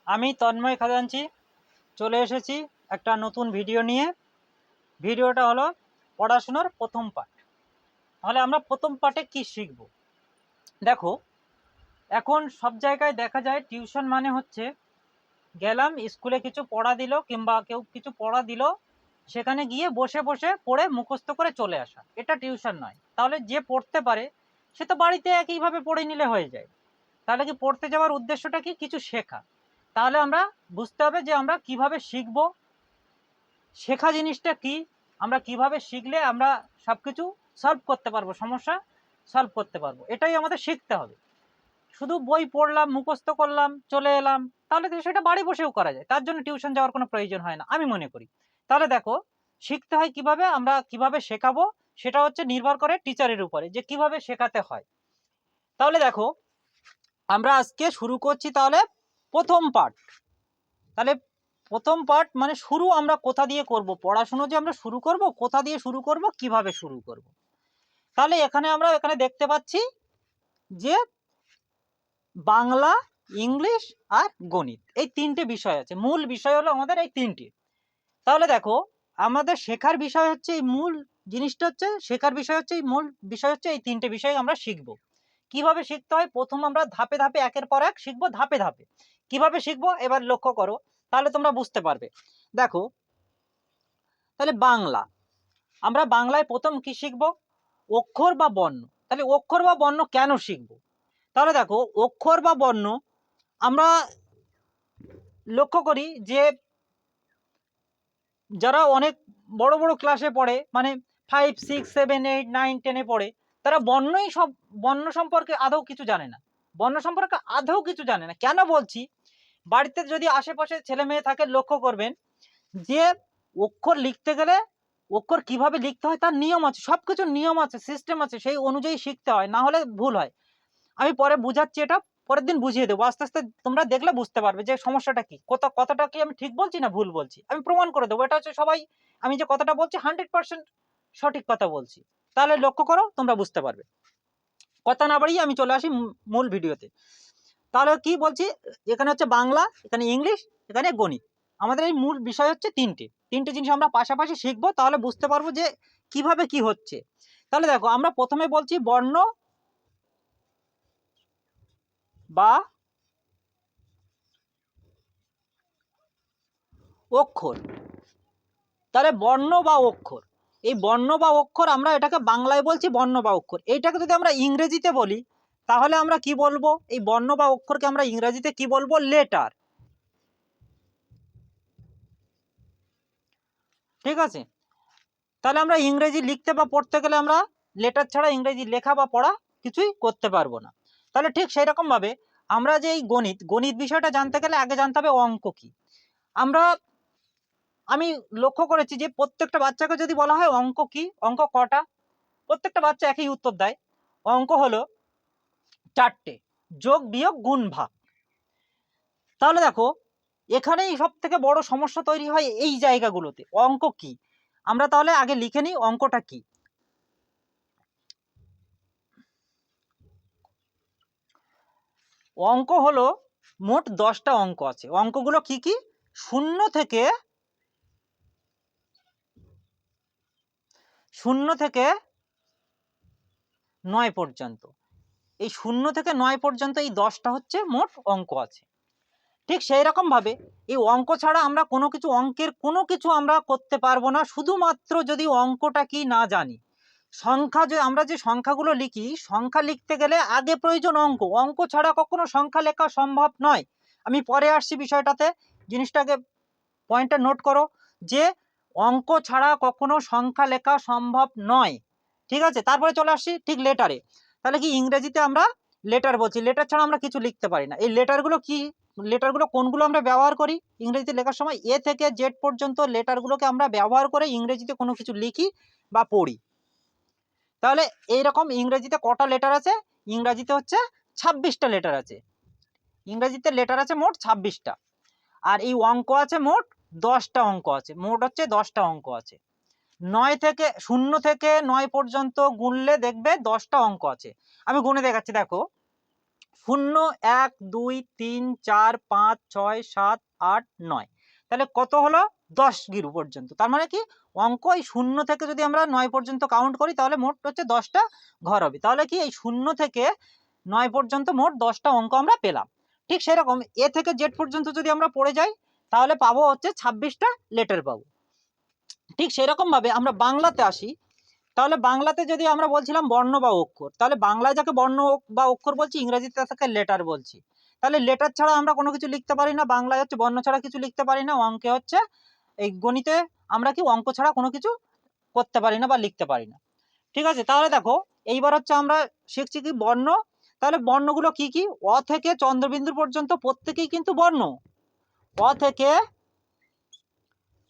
আমি তন্ময় খাজাঞ্চি চলে এসেছি একটা নতুন ভিডিও নিয়ে। ভিডিওটা হলো পড়াশোনার প্রথম পার্ট। তাহলে আমরা প্রথম পার্টে কি শিখব? দেখো, এখন সব জায়গায় দেখা যায় টিউশন মানে হচ্ছে গেলাম, স্কুলে কিছু পড়া দিল কিংবা কেউ কিছু পড়া দিল, সেখানে গিয়ে বসে বসে পড়ে মুখস্থ করে চলে আসা, এটা টিউশন নয়। তাহলে যে পড়তে পারে সে তো বাড়িতে একইভাবে পড়ে নিলে হয়ে যায়। তাহলে কি পড়তে যাওয়ার উদ্দেশ্যটা কি? কিছু শেখা। তাহলে আমরা বুঝতে হবে যে আমরা কিভাবে শিখবো, শেখা জিনিসটা কি, আমরা কিভাবে শিখলে আমরা সবকিছু সলভ করতে পারবো, সমস্যা সলভ করতে পারবো, এটাই আমাদের শিখতে হবে। শুধু বই পড়লাম, মুখস্থ করলাম, চলে এলাম, তাহলে তো সেটা বাড়ি বসেও করা যায়, তার জন্য টিউশন যাওয়ার কোনো প্রয়োজন হয় না আমি মনে করি। তাহলে দেখো, শিখতে হয় কিভাবে, আমরা কিভাবে শেখাবো সেটা হচ্ছে নির্ভর করে টিচারের উপরে যে কিভাবে শেখাতে হয়। তাহলে দেখো, আমরা আজকে শুরু করছি তাহলে প্রথম পার্ট। তাহলে প্রথম পার্ট মানে শুরু আমরা কোথা দিয়ে করব, পড়াশুনো যে আমরা শুরু করব, কোথা দিয়ে শুরু করব, কিভাবে শুরু করব। তাহলে আমরা এখানে দেখতে পাচ্ছি যে বাংলা, ইংলিশ আর গণিত, এই তিনটে বিষয় আছে। মূল বিষয় হলো আমাদের এই তিনটে। তাহলে দেখো, আমাদের শেখার বিষয় হচ্ছে এই মূল জিনিসটা হচ্ছে, শেখার বিষয় হচ্ছে এই মূল বিষয় হচ্ছে এই তিনটে বিষয় আমরা শিখবো। কিভাবে শিখতে হয়, প্রথম আমরা ধাপে ধাপে একের পর এক শিখবো, ধাপে ধাপে কিভাবে শিখবো এবার লক্ষ্য করো, তাহলে তোমরা বুঝতে পারবে। দেখো, তাহলে বাংলা, আমরা বাংলায় প্রথম কি শিখব? অক্ষর বা বর্ণ। তাহলে অক্ষর বা বর্ণ কেন শিখব? তাহলে দেখো, অক্ষর বা বর্ণ আমরা লক্ষ্য করি যে যারা অনেক বড় বড় ক্লাসে পড়ে, মানে 5, 6, 7, 8, 9, 10-এ পড়ে, তারা বর্ণ সম্পর্কে আদৌ কিছু জানে না। বর্ণ সম্পর্কে আদৌ কিছু জানে না। কেন বলছি? বাড়িতে যদি আশেপাশে ছেলে মেয়ে থাকে, লক্ষ্য করবেন যে অক্ষর লিখতে গেলে অক্ষর কিভাবে লিখতে হয় তার নিয়ম আছে, সবকিছু নিয়ম আছে, সিস্টেম আছে, সেই অনুযায়ী শিখতে হয়, না হলে ভুল হয়। আমি পরে বুঝাচ্ছি, এটা পরের দিন বুঝিয়ে দেবো, আস্তে আস্তে তোমরা দেখলে বুঝতে পারবে যে সমস্যাটা কি, কথাটা কি আমি ঠিক বলছি না ভুল বলছি, আমি প্রমাণ করে দেবো। এটা হচ্ছে সবাই, আমি যে কথাটা বলছি 100% সঠিক কথা বলছি। তাহলে লক্ষ্য করো, তোমরা বুঝতে পারবে। কথা না বাড়িয়ে আমি চলে আসি মূল ভিডিওতে। তাহলে কি বলছি, এখানে হচ্ছে বাংলা, এখানে ইংলিশ, এখানে গণিত। আমাদের এই মূল বিষয় হচ্ছে তিনটে জিনিস আমরা পাশাপাশি শিখবো, তাহলে বুঝতে পারবো যে কিভাবে কি হচ্ছে। তাহলে দেখো, আমরা প্রথমে বলছি বর্ণ বা অক্ষর। তাহলে বর্ণ বা অক্ষর, এই বর্ণ বা অক্ষর আমরা এটাকে বাংলায় বলছি বর্ণ বা অক্ষর। এইটাকে যদি আমরা ইংরেজিতে বলি তাহলে আমরা কি বলবো? এই বর্ণ বা অক্ষরকে আমরা ইংরেজিতে কি বলবো? লেটার। ঠিক আছে? তাহলে আমরা ইংরেজি লিখতে বা পড়তে গেলে আমরা লেটার ছাড়া ইংরেজি লেখা বা পড়া কিছুই করতে পারবো না। তাহলে ঠিক সেই রকম ভাবে আমরা যে এই গণিত বিষয়টা জানতে গেলে আগে জানতে হবে অঙ্ক কি। আমি লক্ষ্য করেছি যে প্রত্যেকটা বাচ্চাকে যদি বলা হয় অঙ্ক কি, অঙ্ক কটা, প্রত্যেকটা বাচ্চা একই উত্তর দেয়, অঙ্ক হলো 4টে, যোগ বিয়োগ গুণ ভাগ। তাহলে দেখো, এখানেই সব থেকে বড় সমস্যা তৈরি হয় এই জায়গাগুলোতে। অঙ্ক কি, আমরা তাহলে আগে লিখে নিই অঙ্কটা কি। অঙ্ক হলো মোট 10টা অঙ্ক আছে। অঙ্কগুলো কি কি? শূন্য থেকে 9 পর্যন্ত। এই 0 থেকে 9 পর্যন্ত এই 10টা হচ্ছে মোট অঙ্ক আছে। ঠিক সেই রকম ভাবে এই অঙ্ক ছাড়া আমরা অঙ্কের কোনো কিছু আমরা করতে পারবো না, শুধুমাত্র যদি অঙ্কটা কি না জানি। আমরা যে সংখ্যাগুলো লিখি, সংখ্যা লিখতে গেলে আগে প্রয়োজন অঙ্ক। অঙ্ক ছাড়া কখনো সংখ্যা লেখা সম্ভব নয়। আমি পরে আসছি বিষয়টাতে, জিনিসটাকে পয়েন্টটা নোট করো যে অঙ্ক ছাড়া কখনো সংখ্যা লেখা সম্ভব নয়। ঠিক আছে? তারপরে চলে আসছি ঠিক লেটারে। তাহলে কি ইংরেজিতে আমরা লেটার বলছি, লেটার ছাড়া আমরা কিছু লিখতে পারি না। এই লেটারগুলো কি, লেটারগুলো কোনগুলো আমরা ব্যবহার করি ইংরেজিতে লেখার সময়? এ থেকে জেড পর্যন্ত লেটারগুলোকে আমরা ব্যবহার করে ইংরেজিতে কোনো কিছু লিখি বা পড়ি। তাহলে এইরকম ইংরেজিতে কটা লেটার আছে? ইংরেজিতে হচ্ছে 26টা লেটার আছে। ইংরেজিতে লেটার আছে মোট 26টা। আর এই অঙ্ক আছে মোট 10টা অঙ্ক আছে, মোট হচ্ছে 10টা অঙ্ক আছে। 0 থেকে 9 পর্যন্ত গুনলে দেখবে 10টা অঙ্ক আছে। আমি গুনে দেখাচ্ছি, দেখো 0 1 2 3 4 5 6 7 8 9, তাহলে কত হলো 10 গিরু পর্যন্ত। তার মানে কি অঙ্ক এই 0 থেকে যদি আমরা 9 পর্যন্ত কাউন্ট করি তাহলে মোট হচ্ছে 10টা ঘর হবে। তাহলে কি এই 0 থেকে 9 পর্যন্ত মোট 10টা অঙ্ক আমরা পেলাম। ঠিক সেরকম এ থেকে জেড পর্যন্ত যদি আমরা পড়ে যাই তাহলে পাবো হচ্ছে 26টা লেটার পাবো। ঠিক সেরকম ভাবে আমরা বাংলাতে আসি, তাহলে বাংলাতে যদি আমরা বলছিলাম বর্ণ বা অক্ষর, তাহলে বাংলায় যাকে বর্ণ বা অক্ষর বলছি, ইংরেজিতে তাকে লেটার বলছি। তাহলে লেটার ছাড়া আমরা কোনো কিছু লিখতে পারি না, বাংলায় হচ্ছে বর্ণ ছাড়া কিছু লিখতে পারি না, অঙ্কে হচ্ছে এই গণিতে আমরা কি অঙ্ক ছাড়া কোনো কিছু করতে পারি না বা লিখতে পারি না। ঠিক আছে, তাহলে দেখো এইবার হচ্ছে আমরা শিখছি কি বর্ণ। তাহলে বর্ণগুলো কি কি? অ থেকে চন্দ্রবিন্দু পর্যন্ত প্রত্যেকেই কিন্তু বর্ণ, অ থেকে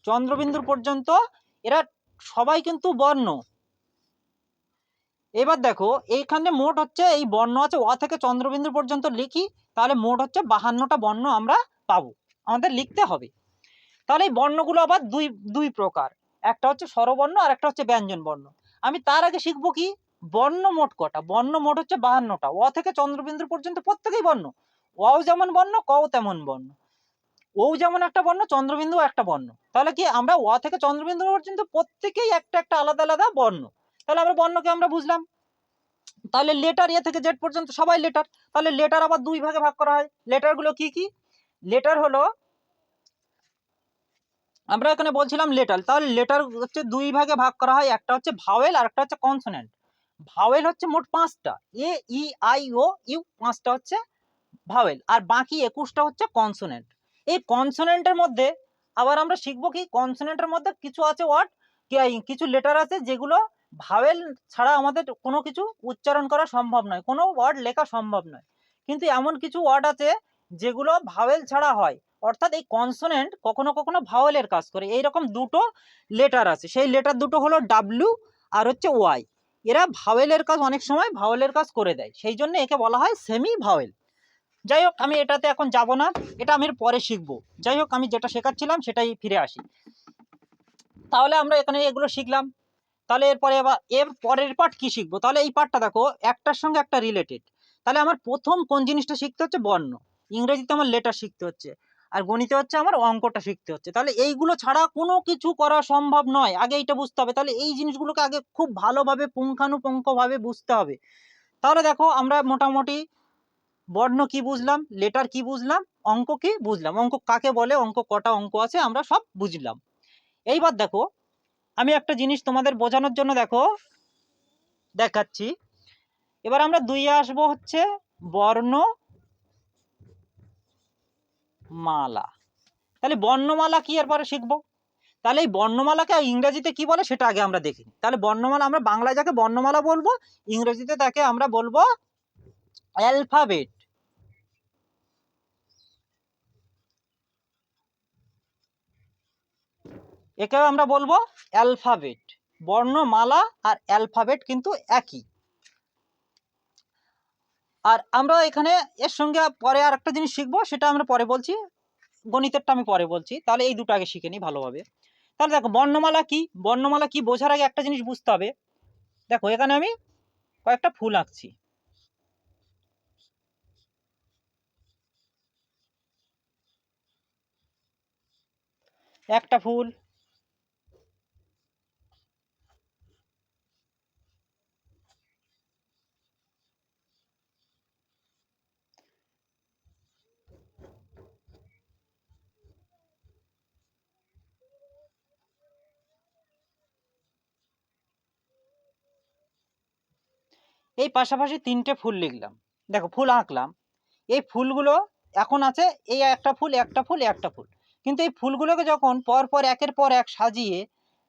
চন্দ্রবিন্দু পর্যন্ত এরা সবাই কিন্তু বর্ণ। এবার দেখো এইখানে মোট হচ্ছে এই বর্ণ আছে অ থেকে চন্দ্রবিন্দু পর্যন্ত লিখি, তাহলে মোট হচ্ছে 52টা বর্ণ আমরা পাবো, আমাদের লিখতে হবে। তাহলে এই বর্ণগুলো আবার দুই প্রকার, একটা হচ্ছে স্বরবর্ণ আর একটা হচ্ছে ব্যঞ্জন বর্ণ। আমি তার আগে শিখবো কি বর্ণ মোট কটা। বর্ণ মোট হচ্ছে 52টা, অ থেকে চন্দ্রবিন্দু পর্যন্ত প্রত্যেকেই বর্ণ। অও যেমন বর্ণ, কও তেমন বর্ণ, ও যেমন একটা বর্ণ, চন্দ্রবিন্দু একটা বর্ণ। তাহলে কি আমরা অ থেকে চন্দ্রবিন্দু পর্যন্ত প্রত্যেকেই একটা একটা আলাদা আলাদা বর্ণ। তাহলে আমরা বর্ণকে আমরা বুঝলাম। তাহলে লেটার এ থেকে জেড পর্যন্ত সবাই লেটার। তাহলে লেটার আবার দুই ভাগে ভাগ করা হয়। লেটার গুলো কি কি? লেটার হলো আমরা এখানে বলছিলাম লেটার, তাহলে লেটার হচ্ছে দুই ভাগে ভাগ করা হয়, একটা হচ্ছে ভাওয়েল আর একটা হচ্ছে কনসোনেন্ট। ভাওয়েল হচ্ছে মোট 5টা, এ ই আই ও ইউ 5টা হচ্ছে ভাওয়েল, আর বাকি 21টা হচ্ছে কনসোনেন্ট। এই কনসোনেন্টের মধ্যে আবার আমরা শিখবো কি কনসোনেন্টের মধ্যে কিছু আছে ওয়ার্ড, কিছু লেটার আছে যেগুলো ভাওয়েল ছাড়া আমাদের কোনো কিছু উচ্চারণ করা সম্ভব নয়, কোনো ওয়ার্ড লেখা সম্ভব নয়। কিন্তু এমন কিছু ওয়ার্ড আছে যেগুলো ভাওয়েল ছাড়া হয়, অর্থাৎ এই কনসোনেন্ট কখনো কখনো ভাওয়েলের কাজ করে। এইরকম দুটো লেটার আছে, সেই লেটার দুটো হলো ডাব্লিউ আর হচ্ছে ওয়াই। এরা ভাওয়েলের কাজ অনেক সময় ভাওয়েলের কাজ করে দেয়, সেই জন্য একে বলা হয় সেমি ভাওয়েল। যাই হোক আমি এটাতে এখন যাব না, এটা আমি পরে শিখবো। যাই হোক আমি যেটা শেখাচ্ছিলাম সেটাই ফিরে আসি। তাহলে আমরা এখানে এগুলো শিখলাম। তাহলে এরপরে আবার এর পরের পার্ট কি শিখবো? তাহলে এই পার্টটা দেখো একটার সঙ্গে একটা রিলেটেড। তাহলে আমার প্রথম কোন জিনিসটা শিখতে হচ্ছে? বর্ণ। ইংরেজিতে আমার লেটার শিখতে হচ্ছে, আর গণিতে হচ্ছে আমার অঙ্কটা শিখতে হচ্ছে। তাহলে এইগুলো ছাড়া কোনো কিছু করা সম্ভব নয়, আগে এইটা বুঝতে হবে। তাহলে এই জিনিসগুলোকে আগে খুব ভালোভাবে পুঙ্খানুপুঙ্খভাবে বুঝতে হবে। তাহলে দেখো আমরা মোটামুটি বর্ণ কি বুঝলাম, লেটার কি বুঝলাম, অঙ্ক কি বুঝলাম, অঙ্ক কাকে বলে, অঙ্ক কটা অঙ্ক আছে আমরা সব বুঝলাম। এইবার দেখো আমি একটা জিনিস তোমাদের বোঝানোর জন্য দেখো দেখাচ্ছি। এবার আমরা 2-এ আসবো হচ্ছে বর্ণমালা। তাহলে বর্ণমালা কি এরপরে শিখবো। তাহলে এই বর্ণমালাকে ইংরেজিতে কি বলে সেটা আগে আমরা দেখি। তাহলে বর্ণমালা আমরা বাংলায় যাকে বর্ণমালা বলবো, ইংরেজিতে তাকে আমরা বলবো অ্যালফাবেট। একেও আমরা বলবো অ্যালফাবেট। বর্ণমালা আর অ্যালফাবেট কিন্তু একই। আর আমরা এখানে এর সঙ্গে পরে আর একটা জিনিস শিখবো, সেটা আমরা পরে বলছি, গণিতেরটা আমি পরে বলছি। তাহলে এই দুটো আগে শিখে নিই ভালোভাবে। তাহলে দেখো বর্ণমালা কি, বর্ণমালা কি বোঝার আগে একটা জিনিস বুঝতে হবে। দেখো এখানে আমি কয়েকটা ফুল আঁকছি, একটা ফুল, এই পাশাপাশি 3টে ফুল লিখলাম। দেখো ফুল আঁকলাম, এই ফুলগুলো এখন আছে এই একটা ফুল একটা ফুল একটা ফুল, কিন্তু এই ফুলগুলোকে যখন পর পর একের পর এক সাজিয়ে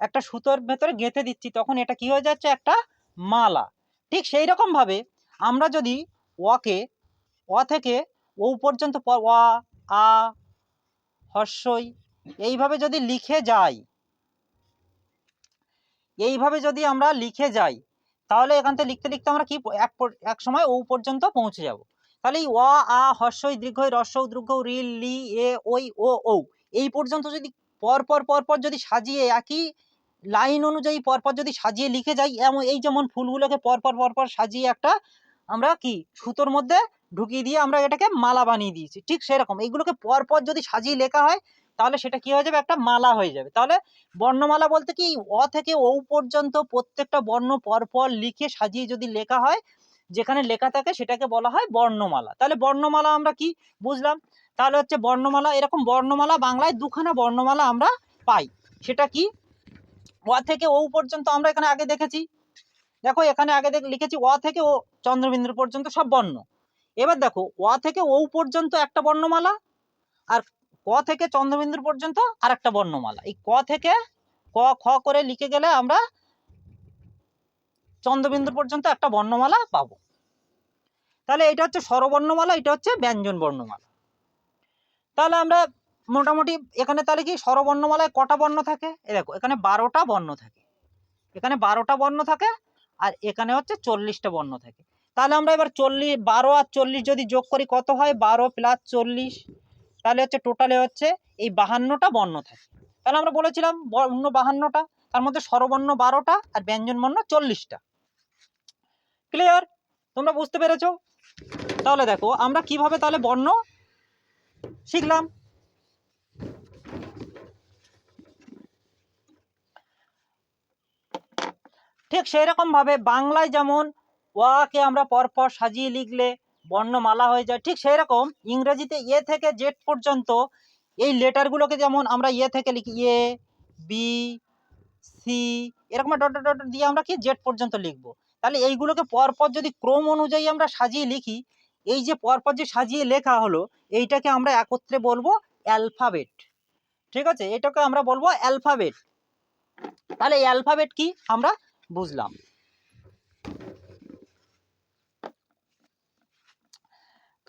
একটা সুতোর ভেতরে গেঁথে দিচ্ছি তখন এটা কি হয়ে যাচ্ছে? একটা মালা। ঠিক সেই রকম ভাবে আমরা যদি ওকে অ থেকে ও পর্যন্ত অ আ হর্ষই এইভাবে যদি লিখে যাই, এইভাবে যদি আমরা লিখে যাই তাহলে এখান থেকে লিখতে লিখতে আমরা কি এক সময় ও পর্যন্ত পৌঁছে যাব। তাহলে এই অ আ হর্ষই দীর্ঘই রস্বই দীর্ঘ রি লি এ ওই ও ঔ এই পর্যন্ত যদি পরপর পরপর যদি সাজিয়ে একই লাইন অনুযায়ী পরপর যদি সাজিয়ে লিখে যাই, এমন এই যেমন ফুলগুলোকে পরপর পরপর সাজিয়ে একটা আমরা কি সুতোর মধ্যে ঢুকিয়ে দিয়ে আমরা এটাকে মালা বানিয়ে দিয়েছি। ঠিক সেরকম এইগুলোকে পরপর যদি সাজিয়ে লেখা হয় তাহলে সেটা কি হয়ে যাবে, একটা মালা হয়ে যাবে। তাহলে বর্ণমালা বলতে কি, অ থেকে ও পর্যন্ত প্রত্যেকটা বর্ণ পরপর লিখে সাজিয়ে যদি লেখা হয়, যেখানে লেখা থাকে সেটাকে বলা হয় বর্ণমালা। তাহলে বর্ণমালা আমরা কি বুঝলাম? তাহলে হচ্ছে বর্ণমালা, এরকম বর্ণমালা বাংলায় দুখানা বর্ণমালা আমরা পাই। সেটা কি, অ থেকে ও পর্যন্ত আমরা এখানে আগে দেখেছি। দেখো এখানে আগে লিখেছি অ থেকে ও চন্দ্রবিন্দু পর্যন্ত সব বর্ণ। এবার দেখো অ থেকে ও পর্যন্ত একটা বর্ণমালা, আর ক থেকে চন্দ্রবিন্দু পর্যন্ত আর একটা বর্ণমালা। এই ক থেকে ক খ করে লিখে গেলে আমরা চন্দ্রবিন্দু পর্যন্ত একটা বর্ণমালা পাবো। তাহলে এটা হচ্ছে স্বরবর্ণমালা, এটা হচ্ছে ব্যঞ্জন বর্ণমালা। তাহলে আমরা মোটামুটি এখানে তাহলে কি স্বরবর্ণমালায় কটা বর্ণ থাকে? এই দেখো এখানে 12টা বর্ণ থাকে, এখানে 12টা বর্ণ থাকে, আর এখানে হচ্ছে 40টা বর্ণ থাকে। তাহলে আমরা এবার 12 আর 40 যদি যোগ করি কত হয়? 12 + 40, তাহলে হচ্ছে টোটালে হচ্ছে এই 52টা বর্ণ থাকে। তাহলে আমরা বলেছিলাম বর্ণ 52টা, তার মধ্যে স্বরবর্ণ 12টা আর ব্যঞ্জন বর্ণ 40টা। ক্লিয়ার? তোমরা বুঝতে পেরেছো? তাহলে দেখো আমরা কিভাবে তাহলে বর্ণ শিখলাম। ঠিক সেই রকম ভাবে বাংলায় যেমন ওয়াকে আমরা পরপর সাজিয়ে লিখলে বর্ণমালা হয়ে যায়, ঠিক সেই রকম ইংরেজিতে এ থেকে জেড পর্যন্ত এই লেটারগুলোকে যেমন আমরা এ থেকে লিখি এ, বি, সি, এরকম ডট ডট ডট দিয়ে আমরা কি জেড পর্যন্ত লিখবো। তাহলে এইগুলোকে পরপর যদি ক্রম অনুযায়ী আমরা সাজিয়ে লিখি, এই যে পরপর যে সাজিয়ে লেখা হলো, এইটাকে আমরা একত্রে বলবো অ্যালফাবেট। ঠিক আছে, এটাকে আমরা বলবো অ্যালফাবেট। তাহলে এই অ্যালফাবেট কি আমরা বুঝলাম।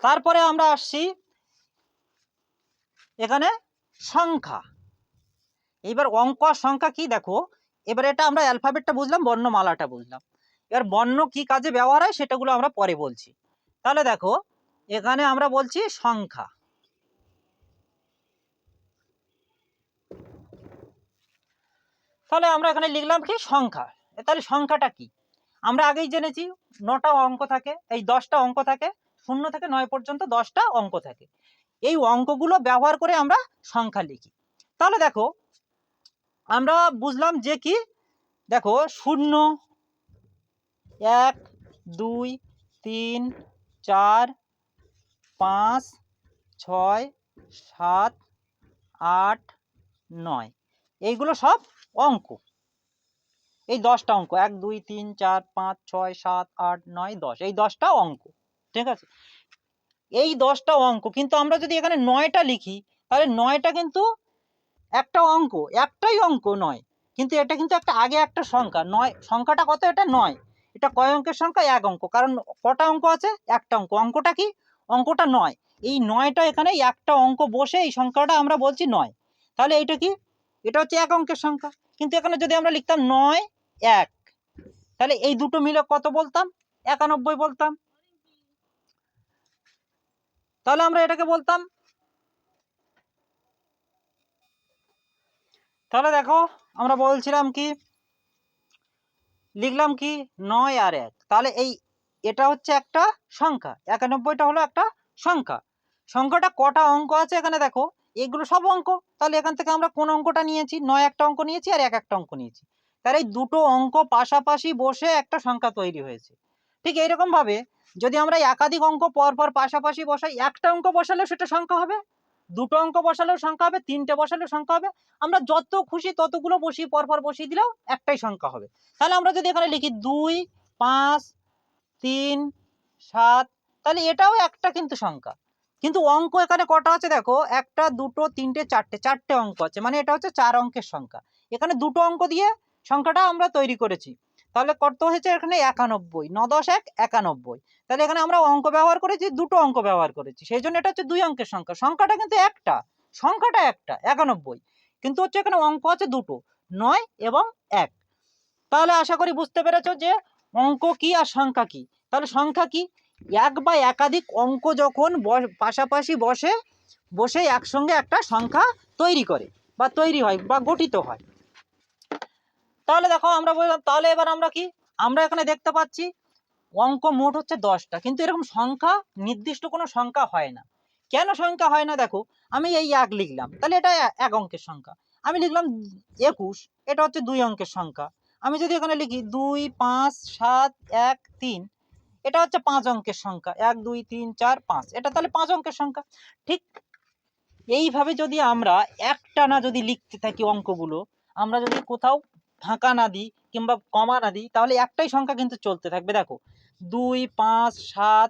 তারপরে আমরা আসছি এখানে সংখ্যা। এবার অঙ্ক আর সংখ্যা কি, দেখো এবার এটা আমরা অ্যালফাবেটটা বুঝলাম, বর্ণমালাটা বুঝলাম। এবার বর্ণ কি কাজে ব্যবহার হয় সেটাগুলো আমরা পরে বলছি। তাহলে দেখো এখানে আমরা বলছি সংখ্যা। তাহলে আমরা এখানে লিখলাম কি সংখ্যা। তাহলে সংখ্যাটা কি আমরা আগেই জেনেছি, 9টা অঙ্ক থাকে, এই 10টা অঙ্ক থাকে, 0 থেকে 9 পর্যন্ত 10টা অঙ্ক থাকে। এই অঙ্কগুলো ব্যবহার করে আমরা সংখ্যা লিখি। তাহলে দেখো আমরা বুঝলাম যে কি, দেখো 0, 1, 2, 3, 4, 5, 6, 7, 8, 9, এইগুলো সব অঙ্ক। এই 10টা অঙ্ক 1, 2, 3, 4, 5, 6, 7, 8, 9, 10, এই 10টা অঙ্ক। ঠিক আছে, এই 10টা অঙ্ক, কিন্তু আমরা যদি এখানে 9টা লিখি তাহলে 9টা কিন্তু একটা অঙ্ক, একটাই অঙ্ক 9, কিন্তু এটা কিন্তু একটা আগে একটা সংখ্যা 9। সংখ্যাটা কত? এটা 9। এটা কয় অঙ্কের সংখ্যা? 1 অঙ্ক। কারণ কটা অঙ্ক আছে? একটা অঙ্ক। অঙ্কটা কি? অঙ্কটা 9। এই 9টা এখানে একটা অঙ্ক বসে এই সংখ্যাটা আমরা বলছি 9। তাহলে এটা কি? এটা হচ্ছে 1 অঙ্কের সংখ্যা। কিন্তু এখানে যদি আমরা লিখতাম 9, 1, তাহলে এই দুটো মিলে কত বলতাম? 91 বলতাম। তাহলে আমরা এটাকে বলতাম, তাহলে দেখো আমরা বলছিলাম কি, লিখলাম কি 9 আর 1, তাহলে এটা হচ্ছে একটা সংখ্যা, 91টা হলো একটা সংখ্যা। সংখ্যাটা কটা অঙ্ক আছে এখানে দেখো, এগুলো সব অঙ্ক। তাহলে এখান থেকে আমরা কোন অঙ্কটা নিয়েছি? 9 একটা অঙ্ক নিয়েছি আর 1 একটা অঙ্ক নিয়েছি। তাহলে এই দুটো অঙ্ক পাশাপাশি বসে একটা সংখ্যা তৈরি হয়েছে। ঠিক এইরকম ভাবে যদি আমরা একাধিক অঙ্ক পরপর পাশাপাশি বসাই, একটা অঙ্ক বসালেও সেটা সংখ্যা হবে, দুটো অঙ্ক বসালেও সংখ্যা হবে, তিনটে বসালেও সংখ্যা হবে। আমরা যত খুশি ততগুলো বসিয়ে পরপর বসিয়ে দিলেও একটাই সংখ্যা হবে। তাহলে আমরা যদি এখানে লিখি 2, 5, 3, 7, তাহলে এটাও একটা কিন্তু সংখ্যা। কিন্তু অঙ্ক এখানে কটা আছে দেখো, একটা, দুটো, তিনটে, চারটে অঙ্ক আছে, মানে এটা হচ্ছে 4 অঙ্কের সংখ্যা। এখানে দুটো অঙ্ক দিয়ে সংখ্যাটা আমরা তৈরি করেছি। তাহলে কত হয়েছে এখানে? 91। 9, 10, 1, 91। তাহলে এখানে আমরা অঙ্ক ব্যবহার করেছি, দুটো অঙ্ক ব্যবহার করেছি, সেই জন্য এটা হচ্ছে 2 অঙ্কের সংখ্যা। সংখ্যাটা কিন্তু একটা, সংখ্যাটা একটা 91, কিন্তু হচ্ছে এখানে অঙ্ক আছে দুটো, 9 এবং 1। তাহলে আশা করি বুঝতে পেরেছো যে অঙ্ক কি আর সংখ্যা কি। তাহলে সংখ্যা কি? এক বা একাধিক অঙ্ক যখন পাশাপাশি বসে একসঙ্গে একটা সংখ্যা তৈরি করে বা তৈরি হয় বা গঠিত হয়। তাহলে দেখো আমরা বললাম, তাহলে এবার আমরা কি, আমরা এখানে দেখতে পাচ্ছি অঙ্ক মোট হচ্ছে 10টা, কিন্তু এরকম সংখ্যা নির্দিষ্ট কোনো সংখ্যা হয় না। কেন সংখ্যা হয় না? দেখো, আমি এই 1 লিখলাম, তাহলে এটা 1 অঙ্কের সংখ্যা। আমি লিখলাম 21, এটা হচ্ছে 2 অঙ্কের সংখ্যা। আমি যদি এখানে লিখি 2 5 7 1 3, এটা হচ্ছে 5 অঙ্কের সংখ্যা। 1 2 3 4 5, এটা তাহলে 5 অঙ্কের সংখ্যা। ঠিক এইভাবে যদি আমরা একটানা যদি লিখতে থাকি অঙ্কগুলো, আমরা যদি কোথাও ফাঁকা না দিই কিংবা কমা না দিই, তাহলে একটাই সংখ্যা কিন্তু চলতে থাকবে। দেখো 2 5 7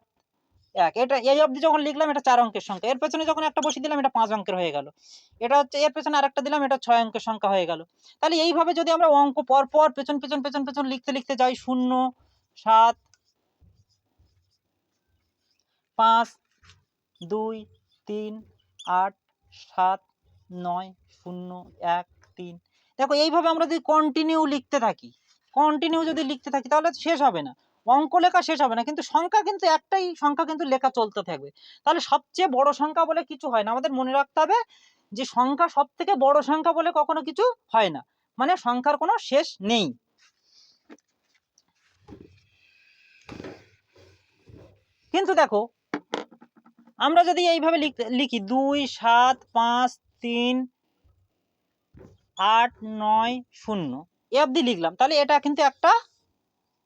1, এটা এই অবধি যখন লিখলাম এটা 4 অঙ্কের সংখ্যা। এর পেছনে যখন একটা বসিয়ে দিলাম এটা 5 অঙ্কের হয়ে গেল। এটা হচ্ছে এর পেছনে আরেকটা দিলাম, এটা 6 অঙ্কের সংখ্যা হয়ে গেল। তাহলে এইভাবে যদি আমরা অঙ্ক পরপর পেছন পেছন পেছন পেছন লিখতে লিখতে যাই, 0 7 5 2 3 8 7 9 0 1 3, দেখো এইভাবে আমরা যদি কন্টিনিউ লিখতে থাকি, তাহলে শেষ হবে না, অঙ্ক লেখা শেষ হবে না, কিন্তু সংখ্যা কিন্তু একটাই সংখ্যা কিন্তু লেখা চলতে থাকবে। তাহলে সবচেয়ে বড় সংখ্যা বলে কিছু হয় না। আমাদের মনে রাখতে হবে যে সংখ্যা সব থেকে বড় সংখ্যা বলে কখনো কিছু হয় না, মানে সংখ্যার কোনো শেষ নেই। কিন্তু দেখো, আমরা যদি এইভাবে লিখি 2 7 5 3 8 9 0 এ অবধি লিখলাম, তাহলে এটা কিন্তু একটা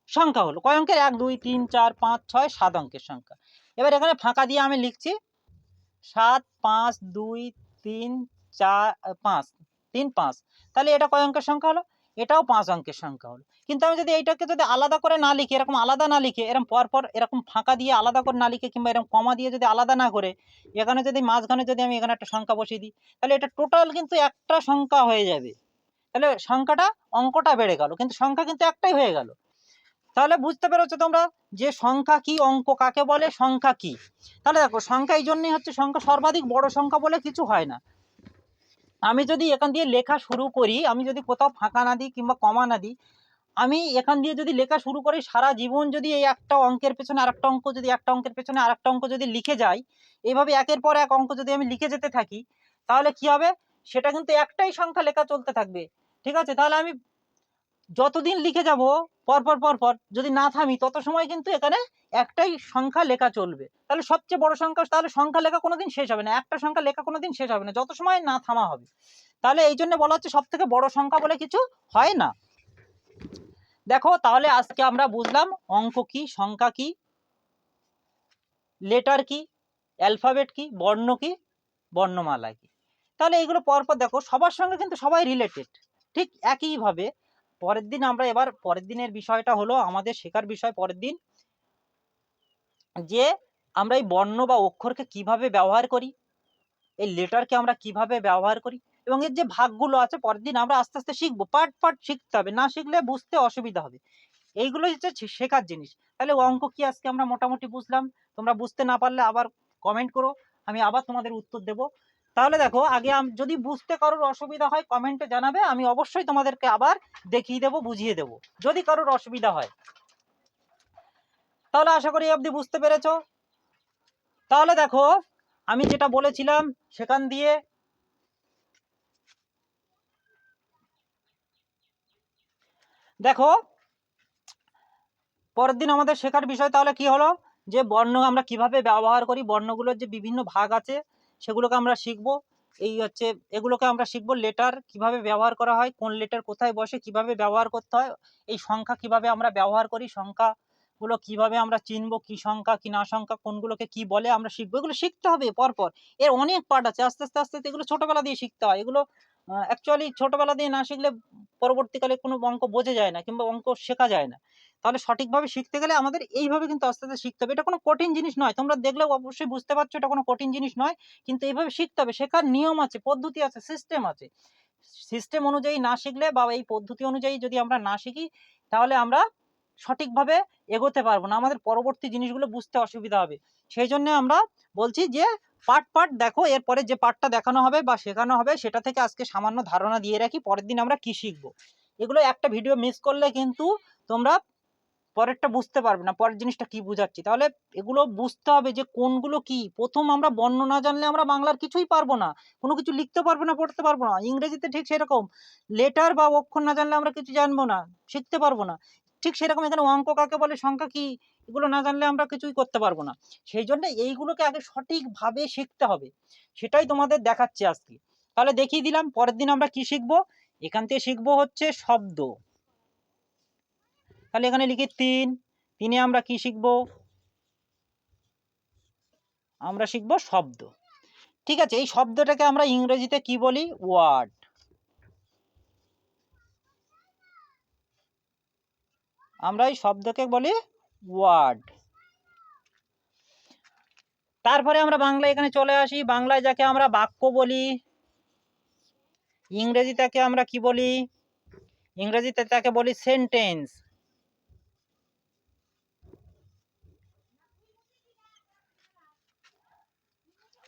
সংখ্যা হলো। কয় অঙ্কের? 1 2 3 4 5 6 7 অঙ্কের সংখ্যা। এবার এখানে ফাঁকা দিয়ে আমি লিখছি 7 5 2 3 4 5 3 5, তাহলে এটা কয় অঙ্কের সংখ্যা হলো? এটাও 5 অঙ্কের সংখ্যা হলো। কিন্তু আমি যদি এইটাকে যদি আলাদা করে না লিখি, এরকম আলাদা না লিখে, এরকম পরপর এরকম ফাঁকা দিয়ে আলাদা করে না লিখে, কিংবা এরকম কমা দিয়ে যদি আলাদা না করে, এখানে যদি মাঝখানে যদি আমি এখানে একটা সংখ্যা বসিয়ে দিই, তাহলে এটা টোটাল কিন্তু একটা সংখ্যা হয়ে যাবে। তাহলে সংখ্যাটা, অঙ্কটা বেড়ে গেল, কিন্তু সংখ্যা কিন্তু একটাই হয়ে গেল। তাহলে বুঝতে পেরেছো তোমরা যে সংখ্যা কি, অঙ্ক কাকে বলে, সংখ্যা কি। তাহলে দেখো, সংখ্যা এই জন্যই হচ্ছে, সংখ্যা সর্বাধিক বড় সংখ্যা বলে কিছু হয় না। আমি যদি এখান দিয়ে লেখা শুরু করি, আমি যদি কোথাও ফাঁকা না দিই কিংবা কমা না দিই, আমি এখান দিয়ে যদি লেখা শুরু করি, সারা জীবন যদি এই একটা অঙ্কের পেছনে আরেকটা অঙ্ক, যদি একটা অঙ্কের পেছনে আরেকটা অঙ্ক যদি লিখে যাই, এইভাবে একের পর এক অঙ্ক যদি আমি লিখে যেতে থাকি, তাহলে কি হবে? সেটা কিন্তু একটাই সংখ্যা লেখা চলতে থাকবে। ঠিক আছে? তাহলে আমি যতদিন লিখে যাব পরপর পরপর যদি না থামি, তত সময় কিন্তু এখানে একটাই সংখ্যা লেখা চলবে। তাহলে সবচেয়ে বড় সংখ্যা, তাহলে সংখ্যা লেখা কোনোদিন শেষ হবে না, একটা সংখ্যা লেখা কোনোদিন শেষ হবে না, যত সময় না থামা হবে। তাহলে এই জন্য বলা হচ্ছে সব থেকে বড় সংখ্যা বলে কিছু হয় না। দেখো, তাহলে আজকে আমরা বুঝলাম অঙ্ক কি, সংখ্যা কি, লেটার কি, অ্যালফাবেট কি, বর্ণ কি, বর্ণমালা কি। তাহলে এইগুলো পরপর দেখো, সবার সঙ্গে কিন্তু সবাই রিলেটেড। ঠিক একইভাবে পরের দিন আমরা, এবার পরের দিনের বিষয়টা হলো আমাদের শেখার বিষয় পরের দিন, যে আমরা এই বর্ণ বা অক্ষরকে কিভাবে ব্যবহার করি, এই লেটারকে আমরা কিভাবে ব্যবহার করি, এবং এর যে ভাগগুলো আছে পরের দিন আমরা আস্তে আস্তে শিখবো। পার্ট পার্ট শিখতে হবে, না শিখলে বুঝতে অসুবিধা হবে। এইগুলো হচ্ছে শেখার জিনিস। তাহলে অঙ্ক কি আজকে আমরা মোটামুটি বুঝলাম। তোমরা বুঝতে না পারলে আবার কমেন্ট করো, আমি আবার তোমাদের উত্তর দেব। তাহলে দেখো, আগে যদি বুঝতে কারোর অসুবিধা হয় কমেন্টে জানাবে, আমি অবশ্যই তোমাদেরকে আবার দেখিয়ে দেব, বুঝিয়ে দেব যদি কারোর অসুবিধা হয়। তাহলে আশা করি অবধি বুঝতে পেরেছো। তাহলে দেখো, আমি যেটা বলেছিলাম সেখান দিয়ে দেখো, পরের দিন আমাদের শেখার বিষয় তাহলে কি হলো, যে বর্ণ আমরা কিভাবে ব্যবহার করি, বর্ণগুলোর যে বিভিন্ন ভাগ আছে সেগুলোকে আমরা শিখবো। এই হচ্ছে, এগুলোকে আমরা শিখবো। লেটার কিভাবে ব্যবহার করা হয়, কোন লেটার কোথায় বসে, কিভাবে ব্যবহার করতে হয়, এই সংখ্যা কিভাবে আমরা ব্যবহার করি, সংখ্যাগুলো কিভাবে আমরা চিনবো, কি সংখ্যা কি না সংখ্যা, কোনগুলোকে কি বলে, আমরা শিখবো। এগুলো শিখতে হবে পরপর, এর অনেক পার্ট আছে, আস্তে আস্তে আস্তে এগুলো ছোটবেলা দিয়ে শিখতে হয়। এগুলো অ্যাকচুয়ালি ছোটবেলা দিয়ে না শিখলে পরবর্তীকালে কোনো অঙ্ক বোঝা যায় না কিংবা অঙ্ক শেখা যায় না। তাহলে সঠিকভাবে শিখতে গেলে আমাদের এইভাবে কিন্তু আস্তে আস্তে শিখতে হবে। এটা কোনো কঠিন জিনিস নয়, তোমরা দেখলেও অবশ্যই বুঝতে পারছো এটা কোনো কঠিন জিনিস নয়, কিন্তু এইভাবে শিখতে হবে। শেখার নিয়ম আছে, পদ্ধতি আছে, সিস্টেম আছে। সিস্টেম অনুযায়ী না শিখলে বা এই পদ্ধতি অনুযায়ী যদি আমরা না শিখি, তাহলে আমরা সঠিকভাবে এগোতে পারবো না, আমাদের পরবর্তী জিনিসগুলো বুঝতে অসুবিধা হবে। সেই জন্য আমরা বলছি যে পার্ট পার্ট দেখো, এরপরে যে পার্টটা দেখানো হবে বা শেখানো হবে সেটা থেকে আজকে সামান্য ধারণা দিয়ে রাখি, পরের দিন আমরা কি শিখবো। এগুলো একটা ভিডিও মিস করলে কিন্তু তোমরা পরেরটা বুঝতে পারবে না, পরের জিনিসটা কি বুঝাচ্ছি। তাহলে এগুলো বুঝতে হবে যে কোনগুলো কি। প্রথম আমরা বর্ণ না জানলে আমরা বাংলার কিছুই পারবো না, কোনো কিছু লিখতে পারবো না, পড়তে পারবো না। ইংরেজিতে ঠিক সেরকম, লেটার বা অক্ষর না জানলে আমরা কিছু জানবো না, শিখতে পারবো না। ঠিক সেরকম এখানে অঙ্ক কাকে বলে, সংখ্যা কি, এগুলো না জানলে আমরা কিছুই করতে পারবো না। সেই জন্য এইগুলোকে আগে সঠিকভাবে শিখতে হবে, সেটাই তোমাদের দেখাচ্ছি আজকে। তাহলে দেখিয়ে দিলাম। পরের দিন আমরা কি শিখবো, এখান থেকে শিখবো হচ্ছে শব্দ। তাহলে এখানে লিখি 3, 3-এ আমরা কি শিখবো, আমরা শিখবো শব্দ। ঠিক আছে, এই শব্দটাকে আমরা ইংরেজিতে কি বলি, ওয়ার্ড। আমরা এই শব্দকে বলি ওয়ার্ড। তারপরে আমরা বাংলা এখানে চলে আসি, বাংলায় যাকে আমরা বাক্য বলি, ইংরেজিটাকে আমরা কি বলি, ইংরেজিতে তাকে বলি সেন্টেন্স।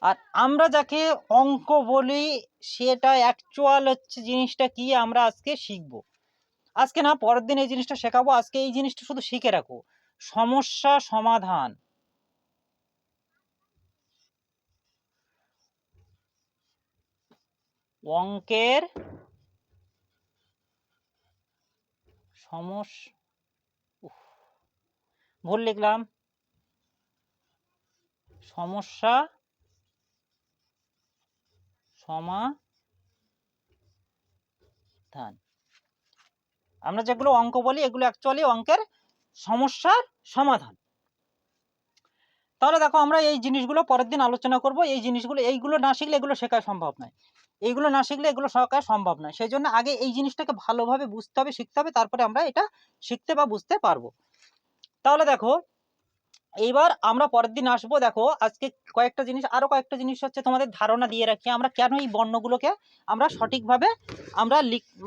আর আমরা যাকে অঙ্ক বলি, সেটা অ্যাকচুয়াল হচ্ছে জিনিসটা কি আমরা আজকে শিখবো। আজকে না, পরের দিন এই জিনিসটা শেখাবো। আজকে এই জিনিসটা শুধু শিখে রাখো, সমস্যা সমাধান। অঙ্কের ভুল লিখলাম, সমস্যা সমাধান। আমরা যেগুলো অঙ্ক বলি এগুলো অ্যাকচুয়ালি অঙ্কের সমস্যার সমাধান। তাহলে দেখো, আমরা এই জিনিসগুলো পরের দিন আলোচনা করব। এই জিনিসগুলো, এইগুলো না শিখলে এগুলো শেখা সম্ভব নয়, এইগুলো না শিখলে এগুলো শেখা সম্ভব নয়। সেই জন্য আগে এই জিনিসটাকে ভালোভাবে বুঝতে হবে, শিখতে হবে, তারপরে আমরা এটা শিখতে বা বুঝতে পারবো। তাহলে দেখো, এইবার আমরা পরের দিন আসবো। দেখো আজকে কয়েকটা জিনিস, আরো কয়েকটা জিনিস হচ্ছে তোমাদের ধারণা দিয়ে রাখি, আমরা কেন এই বর্ণগুলোকে আমরা সঠিকভাবে আমরা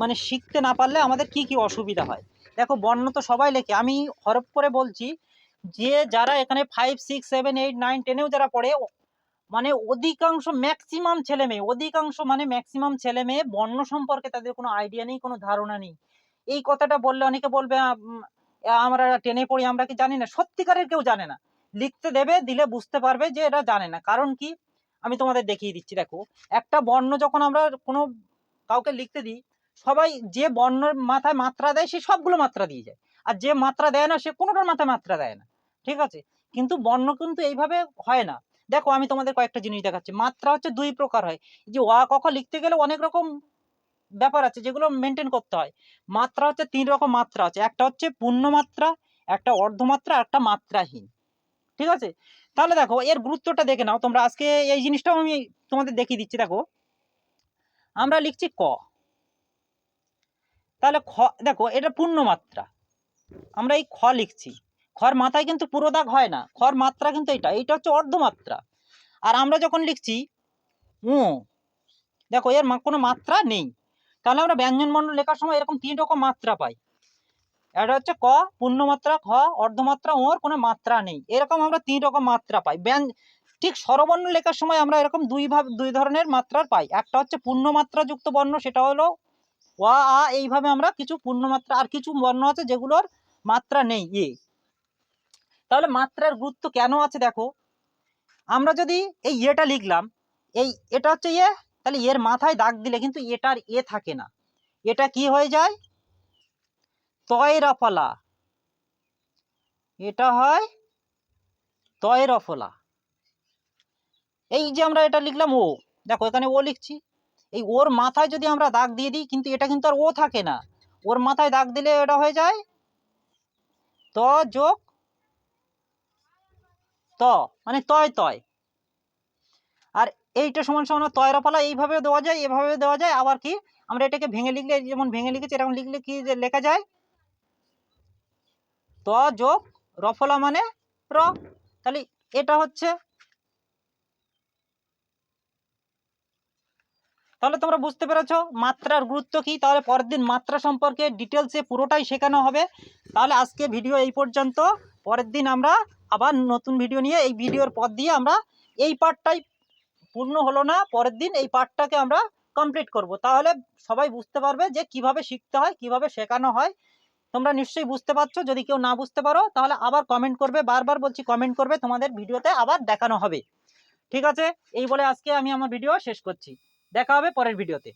মানে শিখতে না পারলে আমাদের কি কি অসুবিধা হয়। দেখো, বর্ণ তো সবাই লেখে, আমি হরফ করে বলছি যে যারা এখানে 5, 6, 7, 8, 9, 10-এও যারা পড়ে, মানে অধিকাংশ ম্যাক্সিমাম ছেলে মেয়ে, অধিকাংশ মানে ম্যাক্সিমাম ছেলে মেয়ে বর্ণ সম্পর্কে তাদের কোনো আইডিয়া নেই, কোনো ধারণা নেই। এই কথাটা বললে অনেকে বলবে আমরা 10-এ পড়ি, আমরা কি জানি না। সত্যিকারের কেউ জানে না, লিখতে দেবে, দিলে বুঝতে পারবে যে এটা জানে না। কারণ কি, আমি তোমাদের দেখিয়ে দিচ্ছি। দেখো, একটা বর্ণ যখন আমরা কোনো কাউকে লিখতে দিই, সবাই যে বর্ণের মাথায় মাত্রা দেয় সে সবগুলো মাত্রা দিয়ে যায়, আর যে মাত্রা দেয় না সে কোনোটার মাথায় মাত্রা দেয় না। ঠিক আছে, কিন্তু বর্ণ কিন্তু এইভাবে হয় না। দেখো, আমি তোমাদের কয়েকটা জিনিস দেখাচ্ছি। মাত্রা হচ্ছে 2 প্রকার হয়, যে অ ক খ লিখতে গেলে অনেক রকম ব্যাপার আছে যেগুলো মেনটেন করতে হয়। মাত্রা হচ্ছে 3 রকম মাত্রা আছে, একটা হচ্ছে পূর্ণ মাত্রা, একটা অর্ধমাত্রা, একটা মাত্রাহীন। ঠিক আছে, তাহলে দেখো এর গুরুত্বটা দেখে নাও তোমরা। আজকে এই জিনিসটাও আমি তোমাদের দেখিয়ে দিচ্ছি। দেখো, আমরা লিখছি ক, তাহলে খ, দেখো এটা পূর্ণ মাত্রা, আমরা এই খ লিখছি, খর মাথায় কিন্তু পুরো দাগ হয় না, খর মাত্রা কিন্তু এইটা হচ্ছে অর্ধমাত্রা। আর আমরা যখন লিখছি উ, দেখো এর কোনো মাত্রা নেই। তাহলে আমরা ব্যঞ্জন বর্ণ লেখার সময় এরকম 3 রকম মাত্রা পাই। এটা হচ্ছে ক পূর্ণমাত্রা, খ অর্ধমাত্রা, ওর কোনো মাত্রা নেই। এরকম আমরা 3 রকম মাত্রা পাই। ঠিক স্বরবর্ণ লেখার সময় আমরা এরকম দুই ধরনের মাত্রার পাই। একটা হচ্ছে পূর্ণমাত্রা যুক্ত বর্ণ, সেটা হলো অ আ, এইভাবে আমরা কিছু পূর্ণমাত্রা, আর কিছু বর্ণ আছে যেগুলোর মাত্রা নেই এ। তাহলে মাত্রার গুরুত্ব কেন আছে দেখো, আমরা যদি এই এটা লিখলাম, এটা হচ্ছে তাহলে এর মাথায় দাগ দিলে কিন্তু এটার থাকে না, এটা কি হয়ে যায়, তয় রফলা, এটা হয় তয় রফলা। এই যে আমরা এটা লিখলাম ও, দেখো এখানে ও লিখছি, এই ওর মাথায় যদি আমরা দাগ দিয়ে দিই, কিন্তু এটা কিন্তু আর ও থাকে না, ওর মাথায় দাগ দিলে এটা হয়ে যায় ত যোগ ত, মানে তয় তয়। আর এইটা সমান সমান তয় রফলা, এইভাবে দেওয়া যায়, এভাবে দেওয়া যায়। আবার কি, আমরা এটাকে ভেঙে লিখলে, যেমন ভেঙে লিখেছি, এরকম লিখলে কি লেখা যায়, ত যোগ রফলা মানে র। তাহলে এটা হচ্ছে, তাহলে তোমরা বুঝতে পেরেছো মাত্রার গুরুত্ব কি। তাহলে পরের দিন মাত্রা সম্পর্কে ডিটেলসে পুরোটাই শেখানো হবে। তাহলে আজকে ভিডিও এই পর্যন্ত, পরের দিন আমরা আবার নতুন ভিডিও নিয়ে, এই ভিডিওর পর দিয়ে আমরা এই পার্টটাই পূর্ণ হলো না, পরের দিন এই পার্টটাকে আমরা কমপ্লিট করব। তাহলে সবাই বুঝতে পারবে যে কিভাবে শিখতে হয়, কিভাবে শেখানো হয়। তোমরা নিশ্চয়ই বুঝতে পারছো। যদি কেউ না বুঝতে পারো তাহলে আবার কমেন্ট করবে, বারবার বলছি কমেন্ট করবে, তোমাদের ভিডিওতে আবার দেখানো হবে। ঠিক আছে, এই বলে আজকে আমি আমার ভিডিও শেষ করছি। দেখা হবে পরের ভিডিওতে।